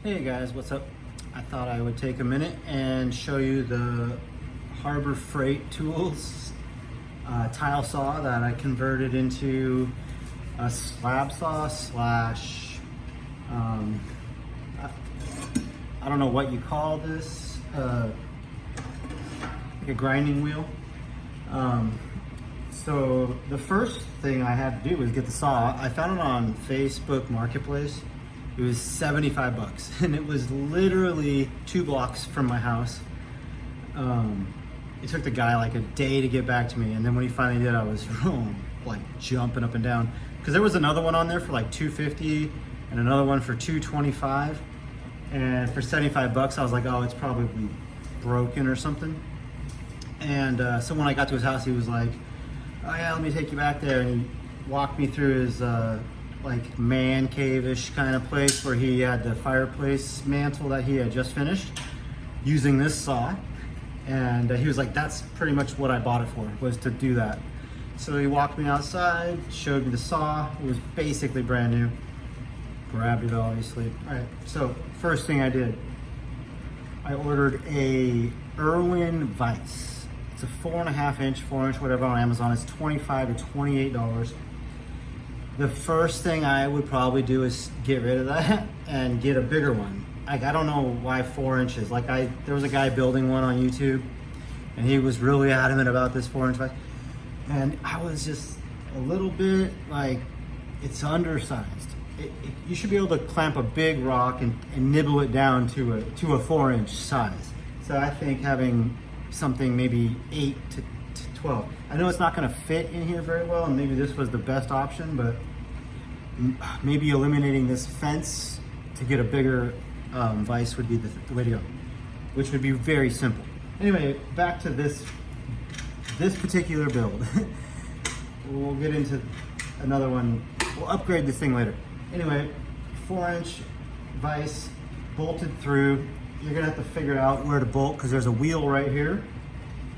Hey guys, what's up? I thought I would take a minute and show you the Harbor Freight Tools tile saw that I converted into a slab saw slash, I don't know what you call this, like a grinding wheel. So the first thing I had to do was get the saw. I found it on Facebook Marketplace. It was 75 bucks and it was literally 2 blocks from my house. It took the guy like a day to get back to me, and then when he finally did, I was like jumping up and down because there was another one on there for like $250 and another one for $225, and for 75 bucks I was like, oh, it's probably broken or something. And so when I got to his house, he was like, oh yeah, let me take you back there, and he walked me through his like man cave-ish kind of place where he had the fireplace mantle that he had just finished using this saw. And he was like, that's pretty much what I bought it for, was to do that. So he walked me outside, showed me the saw. It was basically brand new. Grabbed it, obviously. All right, so first thing I did, I ordered a Irwin vise. It's a 4.5 inch, 4 inch, whatever, on Amazon. It's $25 to $28. The first thing I would probably do is get rid of that and get a bigger one. Like, I don't know why 4 inches. Like, there was a guy building one on YouTube, and he was really adamant about this 4 inch vise. And I was just a little bit like, it's undersized. You should be able to clamp a big rock and nibble it down to a 4 inch size. So I think having something maybe 8 to 12. I know it's not going to fit in here very well, and maybe this was the best option, but maybe eliminating this fence to get a bigger vise would be the way to go, which would be very simple. Anyway, back to this particular build. We'll get into another one. We'll upgrade this thing later. Anyway, 4 inch vise bolted through. You're gonna have to figure out where to bolt because there's a wheel right here.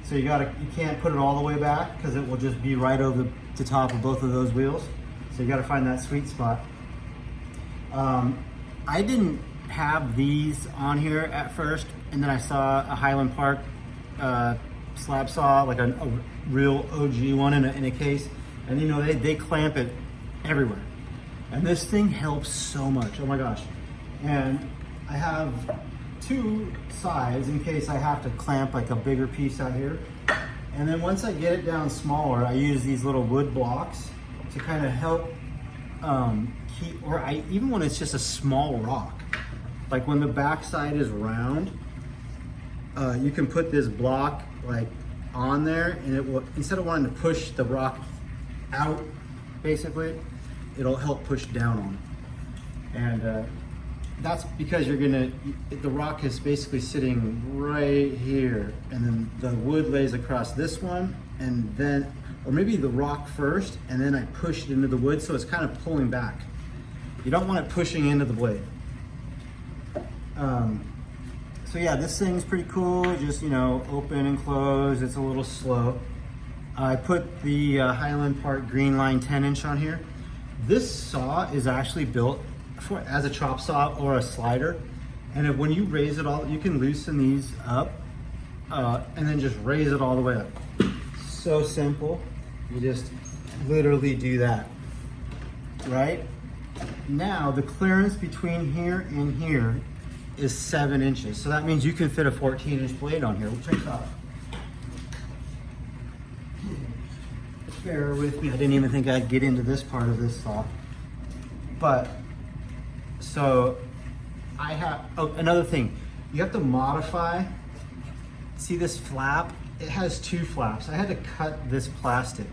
So you can't put it all the way back because it will just be right over the top of both of those wheels. So you gotta find that sweet spot. I didn't have these on here at first, and then I saw a Highland Park slab saw, like a real OG one in a case. And you know, they clamp it everywhere. And this thing helps so much, oh my gosh. And I have 2 sides in case I have to clamp like a bigger piece out here. And then once I get it down smaller, I use these little wood blocks to kind of help even when it's just a small rock, like when the back side is round, you can put this block like on there, and it will, instead of wanting to push the rock out, basically, it'll help push down on it. And that's because the rock is basically sitting right here, and then the wood lays across this one, and then, or maybe the rock first, and then I push it into the wood, so it's kind of pulling back. You don't want it pushing into the blade. So yeah, this thing's pretty cool. Just, you know, open and close. It's a little slow. I put the Highland Park Green Line 10 inch on here. This saw is actually built as a chop saw or a slider, and when you raise it all, you can loosen these up and then just raise it all the way up. So simple. You just literally do that. Right now, the clearance between here and here is 7 inches, so that means you can fit a 14 inch blade on here. We'll check it out. Bear with me. I didn't even think I'd get into this part of this saw, but so I have, oh, another thing, you have to modify, see this flap? It has 2 flaps. I had to cut this plastic.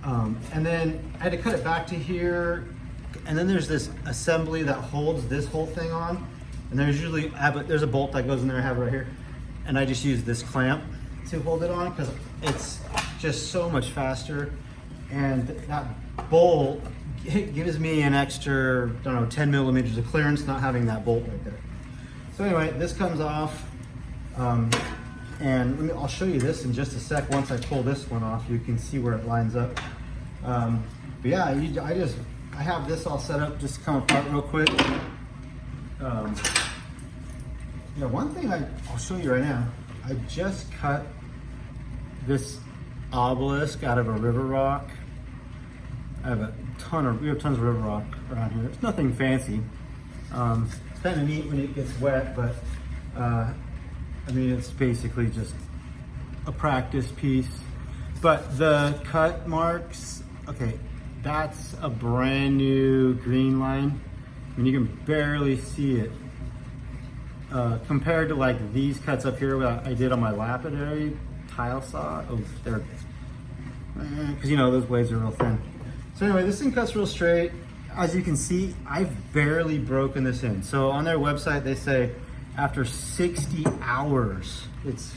And then I had to cut it back to here. And then there's this assembly that holds this whole thing on. And there's a bolt that goes in there, I have it right here. And I just use this clamp to hold it on because it's just so much faster. And that bolt, it gives me an extra, I don't know, 10 millimeters of clearance not having that bolt right there. So anyway, this comes off, and I'll show you this in just a sec. Once I pull this one off, you can see where it lines up. But yeah, I have this all set up, just come apart real quick. Um, yeah, one thing I'll show you right now. I just cut this obelisk out of a river rock. We have tons of river rock around here. It's nothing fancy. It's kind of neat when it gets wet, but I mean, it's basically just a practice piece. But the cut marks, okay, that's a brand new green line. I mean, you can barely see it. Compared to like these cuts up here that I did on my lapidary tile saw. Oh, they're, because you know, those blades are real thin. So anyway, this thing cuts real straight. As you can see, I've barely broken this in. So on their website, they say after 60 hours, it's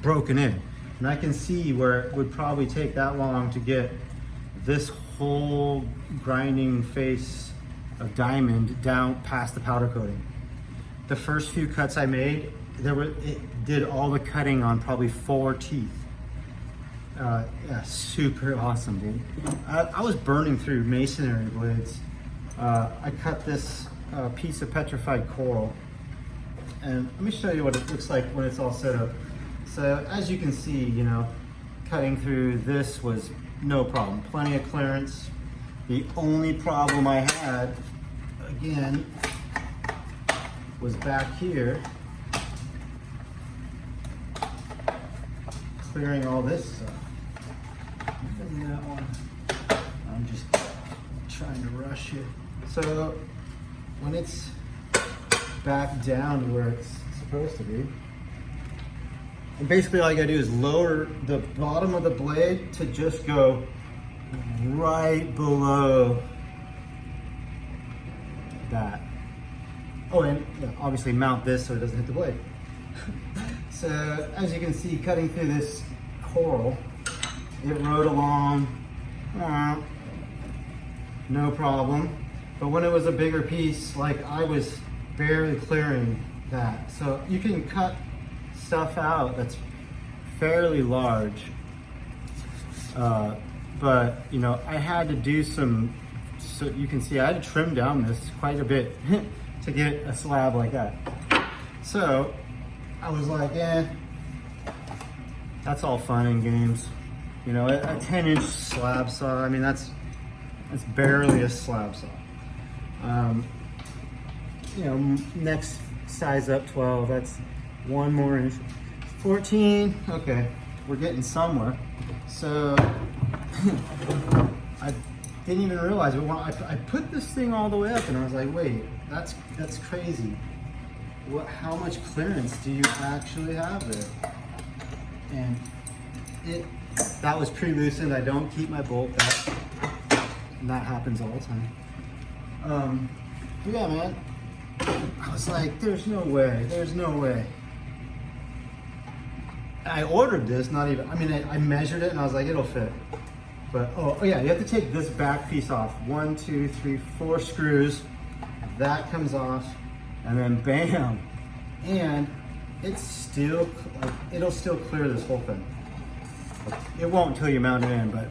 broken in. And I can see where it would probably take that long to get this whole grinding face of diamond down past the powder coating. The first few cuts I made, it did all the cutting on probably 4 teeth. Yeah, super awesome, dude. I was burning through masonry blades. I cut this piece of petrified coral, and let me show you what it looks like when it's all set up. So as you can see, you know, cutting through this was no problem. Plenty of clearance. The only problem I had, again, was back here, clearing all this stuff. That one. I'm just trying to rush it. So when it's back down to where it's supposed to be, and basically all you gotta do is lower the bottom of the blade to just go right below that. Oh, and yeah, obviously mount this so it doesn't hit the blade. So as you can see, cutting through this coral, it rode along, no problem. But when it was a bigger piece, like I was barely clearing that. So you can cut stuff out that's fairly large. But you know, I had to do some, so you can see I had to trim down this quite a bit to get a slab like that. So I was like, that's all fun and games. You know, a 10-inch slab saw, I mean, that's barely a slab saw. You know, next size up 12, that's 1 more inch. 14, okay, we're getting somewhere. So I didn't even realize it. I put this thing all the way up and I was like, wait, that's crazy. How much clearance do you actually have there? And that was pre-loosened. I don't keep my bolt back. And that happens all the time. But yeah, man, I was like, there's no way. I ordered this, not even, I mean, I measured it and I was like, it'll fit. But, oh yeah, you have to take this back piece off. 1, 2, 3, 4 screws. That comes off, and then bam. And it's still, like, it'll still clear this whole thing. It won't until you mount it in, but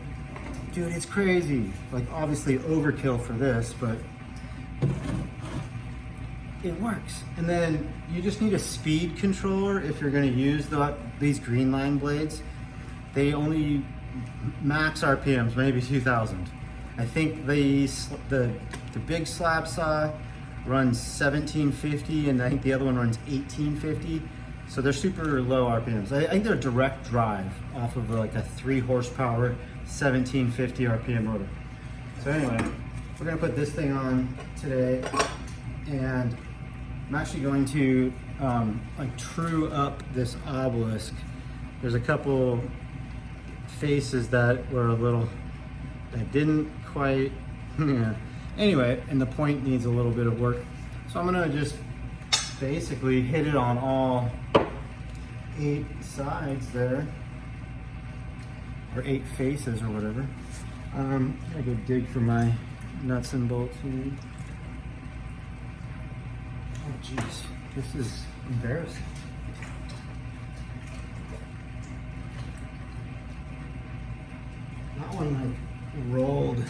dude, it's crazy. Like, obviously overkill for this, but it works. And then you just need a speed controller if you're gonna use these green line blades. They only max RPMs, maybe 2,000. I think the big slab saw runs 1750 and I think the other one runs 1850. So they're super low RPMs. I think they're direct drive off of like a 3 horsepower, 1750 RPM motor. So anyway, we're gonna put this thing on today, and I'm actually going to like true up this obelisk. There's a couple faces that were that didn't quite, yeah. Anyway, and the point needs a little bit of work. So I'm gonna just basically hit it on all 8 sides there, or 8 faces or whatever. I go dig for my nuts and bolts here. Oh geez, this is embarrassing. That one like rolled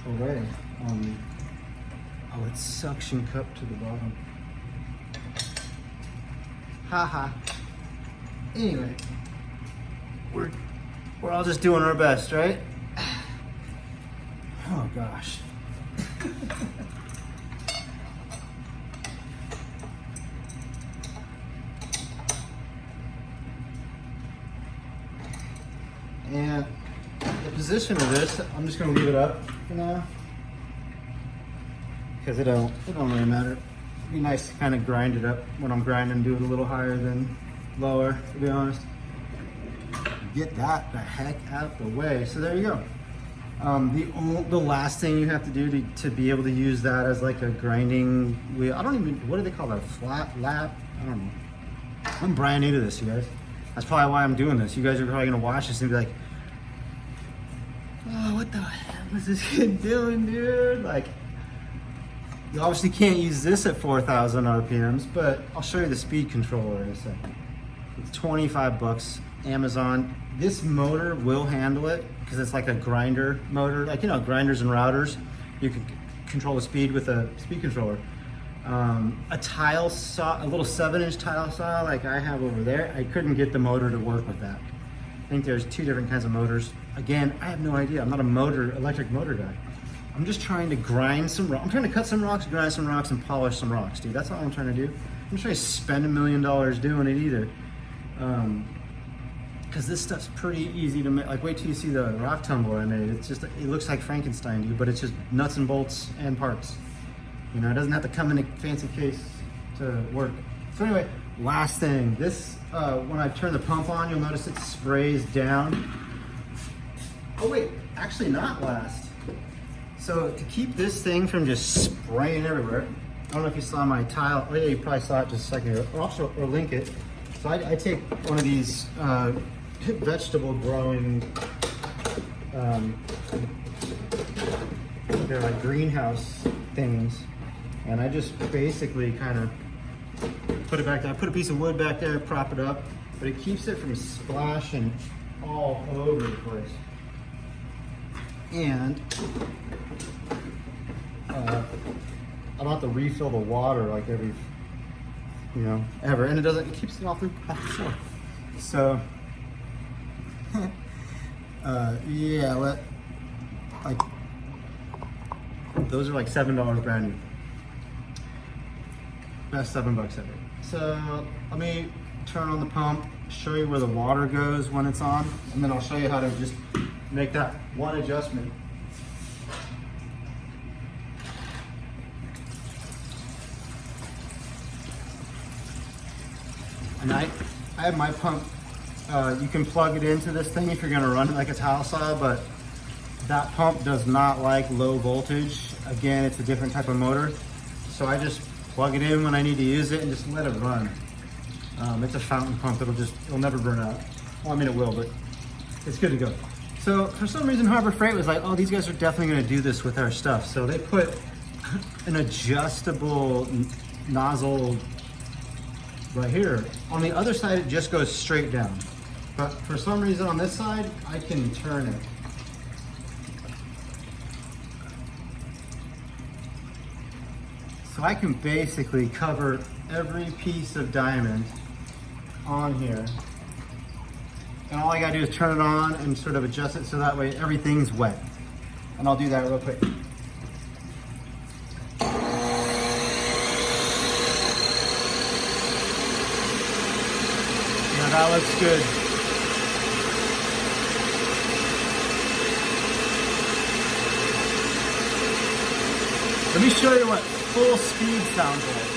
away on me. Oh, that suction cup to the bottom. Haha. Anyway, we're all just doing our best, right? Oh gosh. And the position of this, I'm just gonna leave it up for now, because it don't really matter. It'd be nice to kind of grind it up when I'm grinding, do it a little higher than lower, to be honest. Get that the heck out the way. So there you go. The last thing you have to do to be able to use that as like a grinding wheel, I don't even, what do they call that? Flat lap? I don't know. I'm brand new to this, you guys. That's probably why I'm doing this. You guys are probably gonna watch this and be like, oh, what the hell is this kid doing, dude? Like, you obviously can't use this at 4,000 RPMs, but I'll show you the speed controller in a second. It's 25 bucks, Amazon. This motor will handle it because it's like a grinder motor. Like, you know, grinders and routers, you can control the speed with a speed controller. A tile saw, a little 7-inch tile saw like I have over there, I couldn't get the motor to work with that. I think there's 2 different kinds of motors. Again, I have no idea. I'm not a electric motor guy. I'm just trying to grind some rocks. I'm trying to cut some rocks, grind some rocks, and polish some rocks, dude. That's all I'm trying to do. I'm not trying to spend $1 million doing it either. Because this stuff's pretty easy to make. Like, wait till you see the rock tumbler I made. It's just, it looks like Frankenstein, dude, but it's just nuts and bolts and parts. You know, it doesn't have to come in a fancy case to work. So anyway, last thing. This, when I turn the pump on, you'll notice it sprays down. Oh wait, actually not last. So to keep this thing from just spraying everywhere, I don't know if you saw my tile. Oh yeah, you probably saw it just a second ago. Or link it. So I take one of these vegetable growing, they're like greenhouse things, and I just basically kind of put it back there. I put a piece of wood back there, prop it up, but it keeps it from splashing all over the place. And I don't have to refill the water like every, ever. And it keeps it off the floor. So, yeah, those are like $7 brand new. Best $7 ever. So let me turn on the pump, show you where the water goes when it's on, and then I'll show you how to just make that one adjustment. And I have my pump, you can plug it into this thing if you're gonna run it like a tile saw, but that pump does not like low voltage. Again, it's a different type of motor. So I just plug it in when I need to use it and just let it run. It's a fountain pump, it'll never burn out. Well, I mean it will, but it's good to go. So for some reason, Harbor Freight was like, oh, these guys are definitely gonna do this with our stuff. So they put an adjustable nozzle right here. On the other side, it just goes straight down. But for some reason on this side, I can turn it. So I can basically cover every piece of diamond on here. And all I gotta do is turn it on and sort of adjust it so that way everything's wet. And I'll do that real quick. Yeah, that looks good. Let me show you what full speed sounds like.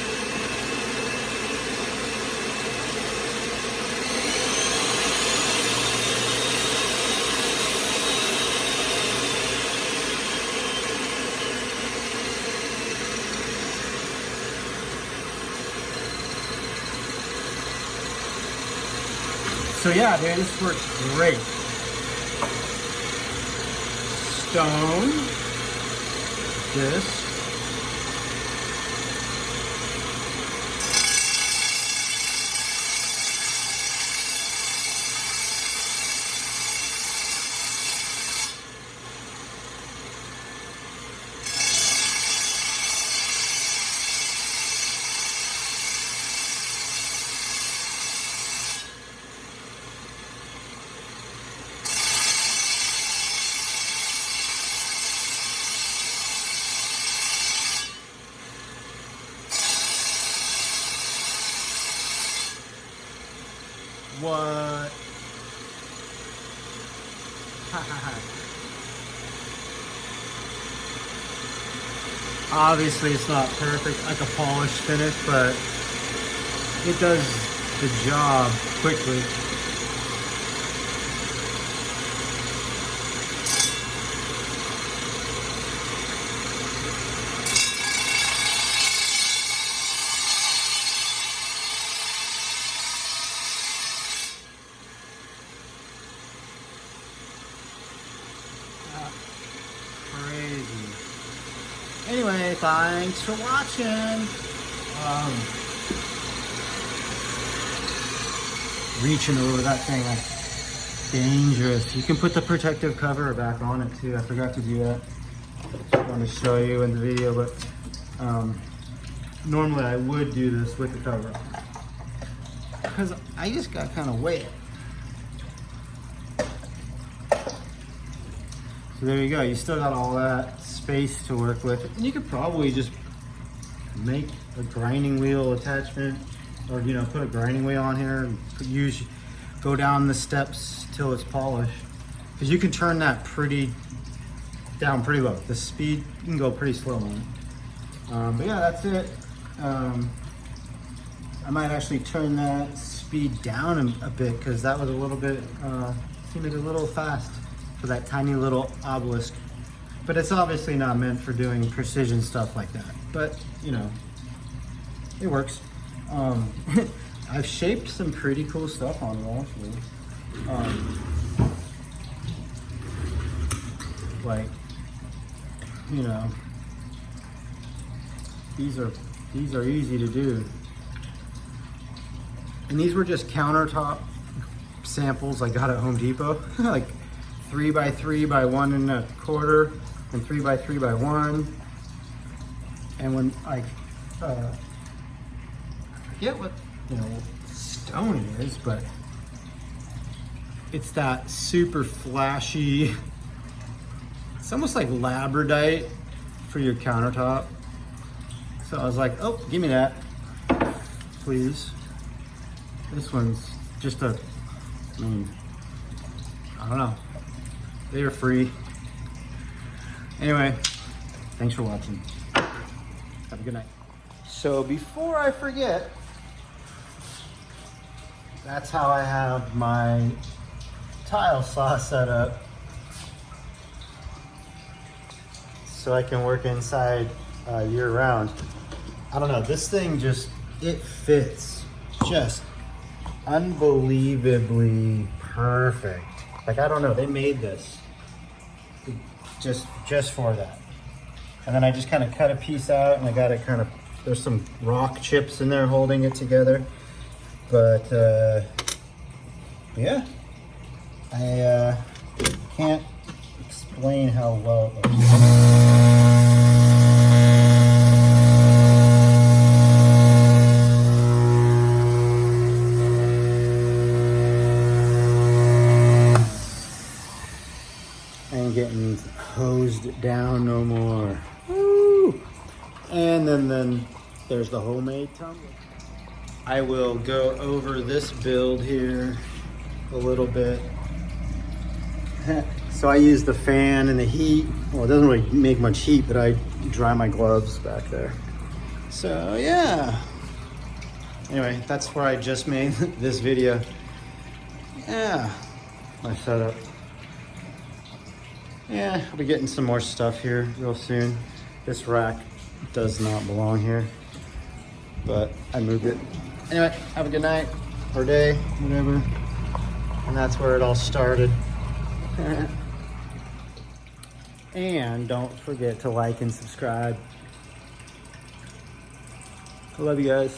So yeah, dude, this works great. Stone, this. What? Obviously it's not perfect like a polished finish, but it does the job quickly. Crazy. Anyway, thanks for watching. Reaching over that thing, like, dangerous. You can put the protective cover back on it too. I forgot to do that. I want to show you in the video, but normally I would do this with the cover because I just got kind of wet. So there you go. You still got all that space to work with. And you could probably just make a grinding wheel attachment, or put a grinding wheel on here and go down the steps till it's polished. Because you can turn that down pretty low. The speed, you can go pretty slow on it. But yeah, that's it. I might actually turn that speed down a bit because that was a little bit, seemed like a little fast for that tiny little obelisk. But it's obviously not meant for doing precision stuff like that. But, it works. I've shaped some pretty cool stuff on it, actually. Like, these are easy to do. And these were just countertop samples I got at Home Depot. Like 3x3 by 1 1/4 and 3x3 by 1. And when I forget what stone it is, but it's that super flashy, it's almost like labradite for your countertop. So I was like, oh, give me that, please. This one's just I don't know. They are free. Anyway, thanks for watching. Have a good night. So before I forget, that's how I have my tile saw set up. So I can work inside year round. I don't know, this thing it fits just unbelievably perfect. Like, I don't know, they made this just for that. And then I just kind of cut a piece out and I got it there's some rock chips in there holding it together. But yeah, I can't explain how well it looks. Getting hosed down no more. Woo! And then there's the homemade tumbler. I will go over this build here a little bit. So I use the fan and the heat. Well, it doesn't really make much heat, but I dry my gloves back there. So yeah. Anyway, that's where I just made this video. Yeah, my setup. Yeah, I'll be getting some more stuff here real soon. This rack does not belong here, but I moved it. Anyway, have a good night or day, whatever. And that's where it all started. And don't forget to like and subscribe. I love you guys.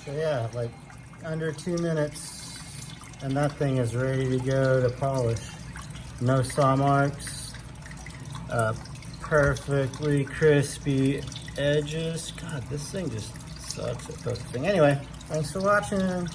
So yeah, like under 2 minutes, and that thing is ready to go to polish. No saw marks, perfectly crispy edges. God, this thing just sucks at focusing. Anyway, thanks for watching.